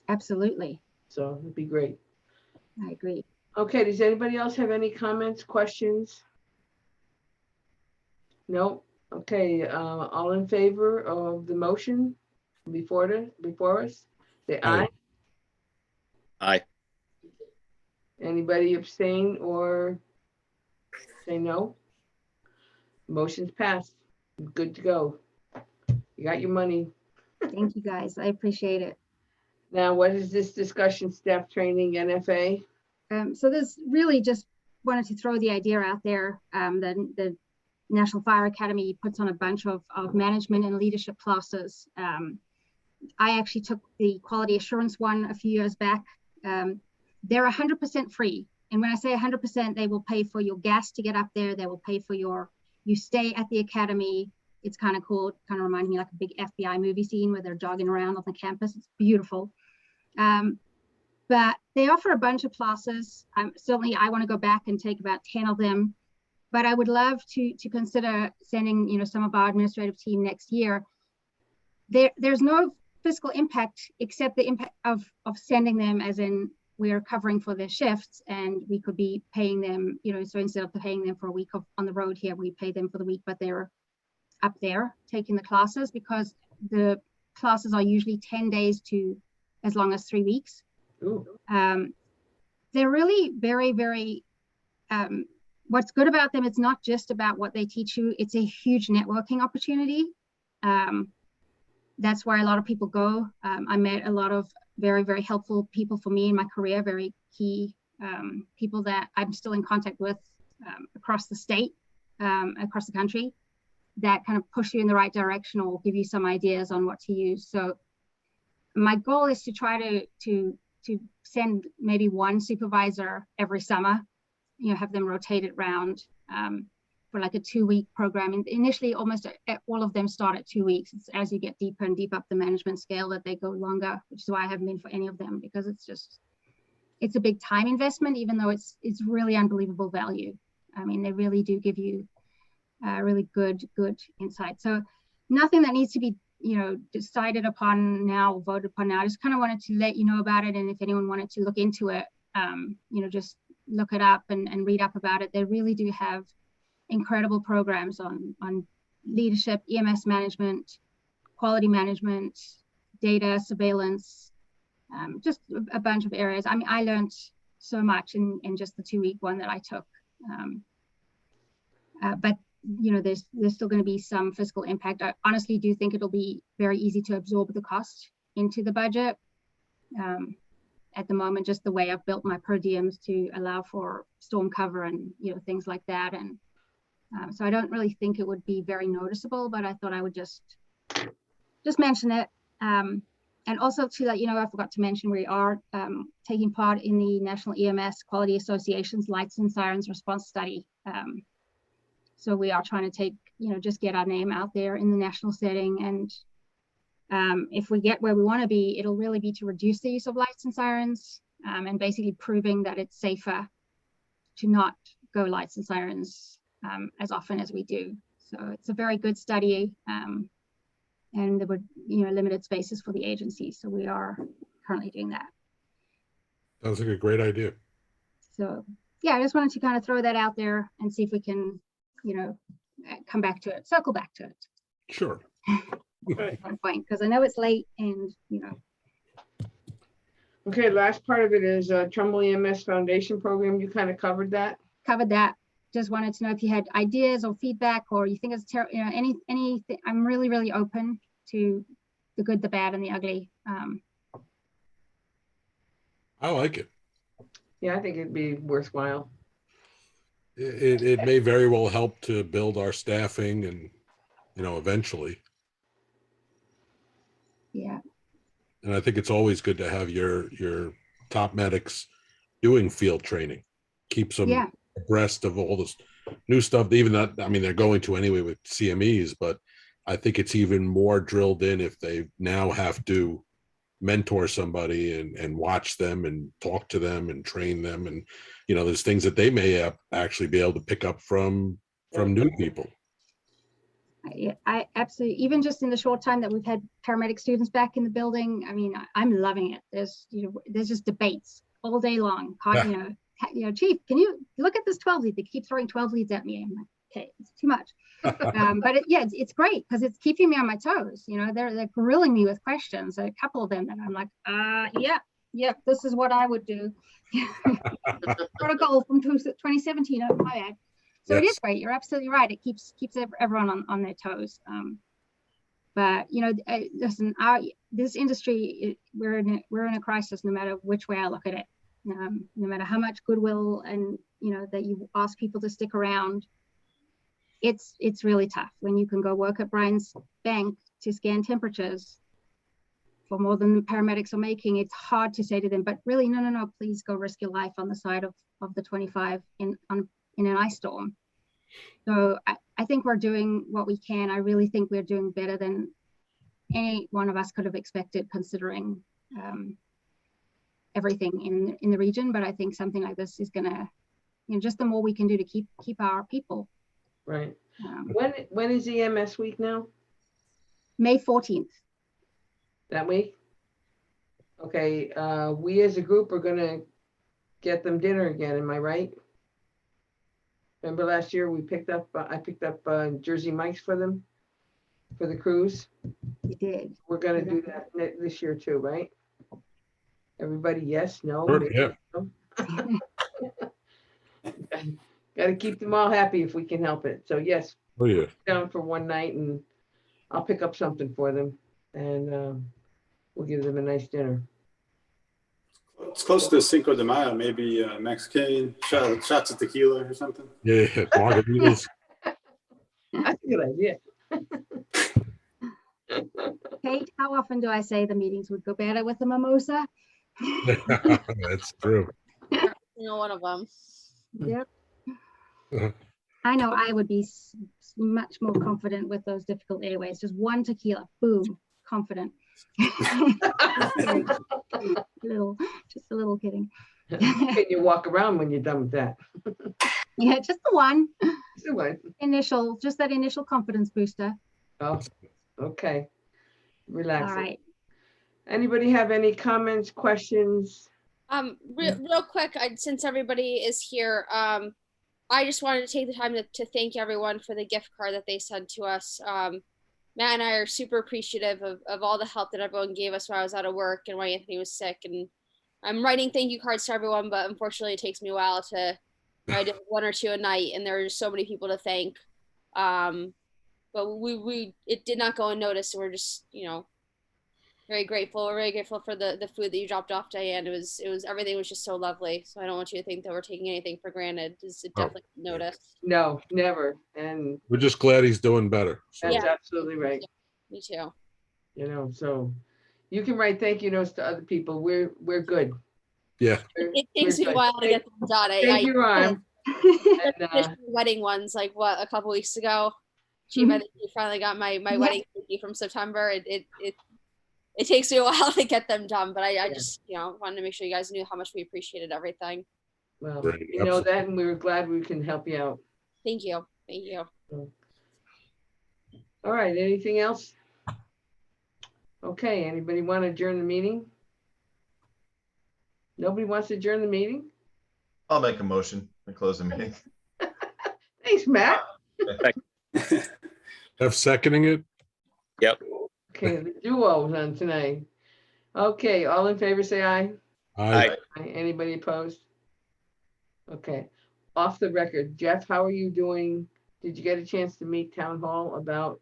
Absolutely. So it'd be great. I agree. Okay, does anybody else have any comments, questions? No? Okay, all in favor of the motion before us? Say aye. Aye. Anybody abstain or say no? Motion's passed. Good to go. You got your money. Thank you, guys. I appreciate it. Now, what is this discussion, staff training, NFA? So this really just wanted to throw the idea out there. The National Fire Academy puts on a bunch of management and leadership classes. I actually took the quality assurance one a few years back. They're 100% free. And when I say 100%, they will pay for your gas to get up there. They will pay for you stay at the academy. It's kind of cool. It kind of reminded me like a big FBI movie scene where they're jogging around on the campus. It's beautiful. But they offer a bunch of classes. Certainly, I want to go back and take about 10 of them. But I would love to consider sending, some of our administrative team next year. There's no fiscal impact except the impact of sending them, as in we're covering for their shifts, and we could be paying them, so instead of paying them for a week on the road here, we pay them for the week, but they're up there taking the classes, because the classes are usually 10 days to as long as 3 weeks. They're really very, very, what's good about them, it's not just about what they teach you, it's a huge networking opportunity. That's why a lot of people go. I met a lot of very, very helpful people for me in my career, very key people that I'm still in contact with across the state, across the country, that kind of push you in the right direction or give you some ideas on what to use. So my goal is to try to send maybe one supervisor every summer, have them rotate around for like a 2-week program. And initially, almost all of them start at 2 weeks. It's as you get deeper and deeper up the management scale that they go longer, which is why I haven't been for any of them, because it's a big time investment, even though it's really unbelievable value. I mean, they really do give you really good insight. So nothing that needs to be, decided upon now, voted upon now. I just kind of wanted to let you know about it. And if anyone wanted to look into it, just look it up and read up about it. They really do have incredible programs on leadership, EMS management, quality management, data surveillance, just a bunch of areas. I mean, I learned so much in just the 2-week one that I took. But there's still going to be some fiscal impact. I honestly do think it'll be very easy to absorb the cost into the budget. At the moment, just the way I've built my per diems to allow for storm cover and things like that, and so I don't really think it would be very noticeable, but I thought I would just mention it. And also to let you know, I forgot to mention, we are taking part in the National EMS Quality Association's Lights and Sirens Response Study. So we are trying to take, just get our name out there in the national setting. And if we get where we want to be, it'll really be to reduce the use of lights and sirens, and basically proving that it's safer to not go lights and sirens as often as we do. So it's a very good study, and there were limited spaces for the agency. So we are currently doing that. Sounds like a great idea. So yeah, I just wanted to kind of throw that out there and see if we can, come back to it, circle back to it. Sure. At one point, because I know it's late and Okay, last part of it is Trumbull EMS Foundation program. You kind of covered that. Just wanted to know if you had ideas or feedback, or you think it's anything. I'm really, really open to the good, the bad, and the ugly. I like it. Yeah, I think it'd be worthwhile. It may very well help to build our staffing and, eventually. Yeah. And I think it's always good to have your top medics doing field training. Keeps them abreast of all new stuff, even that, I mean, they're going to anyway with CMEs, but I think it's even more drilled in if they now have to mentor somebody and watch them and talk to them and train them. And, you know, there's things that they may actually be able to pick up from new people. I absolutely, even just in the short time that we've had paramedic students back in the building, I mean, I'm loving it. There's just debates all day long. Chief, can you look at this 12 lead? They keep throwing 12 leads at me. I'm like, okay, it's too much. But it's great because it's keeping me on my toes. You know, they're grilling me with questions. A couple of them that I'm like, yeah, this is what I would do. Protocol from 2017. Oh, my bad. So It is great. You're absolutely right. It keeps everyone on their toes. But you know, listen, this industry, we're in a crisis. No matter which way I look at it, no matter how much goodwill and you know that you ask people to stick around, it's really tough when you can go work at Brian's bank to scan temperatures for more than the paramedics are making. It's hard to say to them, but really, no, please go risk your life on the side of the 25 in an ice storm. So I think we're doing what we can. I really think we're doing better than any one of us could have expected, considering everything in the region. But I think something like this is gonna, you know, just the more we can do to keep our people. Right. When is EMS week now? May 14th. That week? Okay, we as a group are gonna get them dinner again, am I right? Remember last year I picked up Jersey Mike's for them, for the cruise? You did. We're gonna do that this year too, right? Everybody, yes, no? Sure, yeah. No? Gotta keep them all happy if we can help it. So yes, Oh, yeah. down for one night and I'll pick up something for them and we'll give them a nice dinner. It's close to Cinco de Mayo, maybe Mexican shots of tequila or something. Yeah, margaritas. That's a good idea. Kate, how often do I say the meetings would go better with a mimosa? That's true. You know, one of them. Yep. I know I would be much more confident with those difficult airways. Just one tequila, boom, confident. Just a little kidding. Can you walk around when you're done with that? Yeah, just the one. Just the one. Just that initial confidence booster. Oh, okay. Relax. All right. Anybody have any comments, questions? Real quick, since everybody is here, I just wanted to take the time to thank everyone for the gift card that they sent to us. Matt and I are super appreciative of all the help that everyone gave us while I was out of work and while Anthony was sick. And I'm writing thank you cards to everyone, but unfortunately it takes me a while to write one or two a night, and there's so many people to thank. But it did not go unnoticed, and we're just, you know, very grateful. We're very grateful for the food that you dropped off, Diane. It was everything was just so lovely. So I don't want you to think that we're taking anything for granted. It's definitely noticed. No, never. And We're just glad he's doing better. So. that's absolutely right. Me too. You know, so you can write thank you notes to other people. We're good. Yeah. It takes me a while to get them done. Thank you, Ron. Finished wedding ones like a couple weeks ago. Chief, I think you finally got my wedding thank you from September. It takes me a while to get them done, but I just, you know, wanted to make sure you guys knew how much we appreciated everything. Well, Right, you know that, and we were glad we can help you out. Thank you. Thank you. All right, anything else? Okay, anybody want to adjourn the meeting? Nobody wants to adjourn the meeting? I'll make a motion to close the meeting. Thanks, Matt. Have seconding it? Yep. Okay, the duo's on tonight. Okay, all in favor, say aye. Aye. Aye. Anybody opposed? Okay, off the record, Jeff, how are you doing? Did you get a chance to meet Town Hall about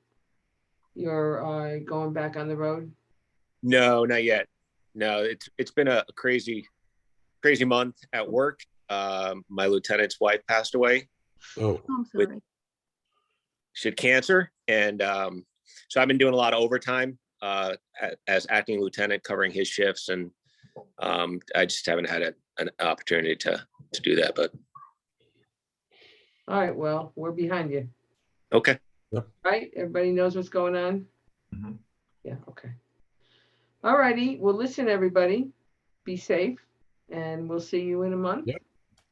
your going back on the road? No, not yet. No, it's been a crazy month at work. My lieutenant's wife passed away. Oh, I'm sorry. She had cancer, and so I've been doing a lot of overtime as acting lieutenant, covering his shifts, and I just haven't had an opportunity to do that. But All right, well, we're behind you, Okay. right? Everybody knows what's going on? Mhm. Yeah, okay. All righty, well, listen, everybody, be safe, and we'll see you in a month. Yep.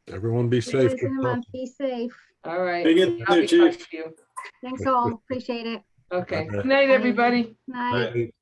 Everyone be See you safe. guys in a month. Be safe. All right. Hang in I'll there, be talking Chief. to you. Thanks all. Appreciate it. Okay, Okay. good night, Bye. everybody. Night. Right.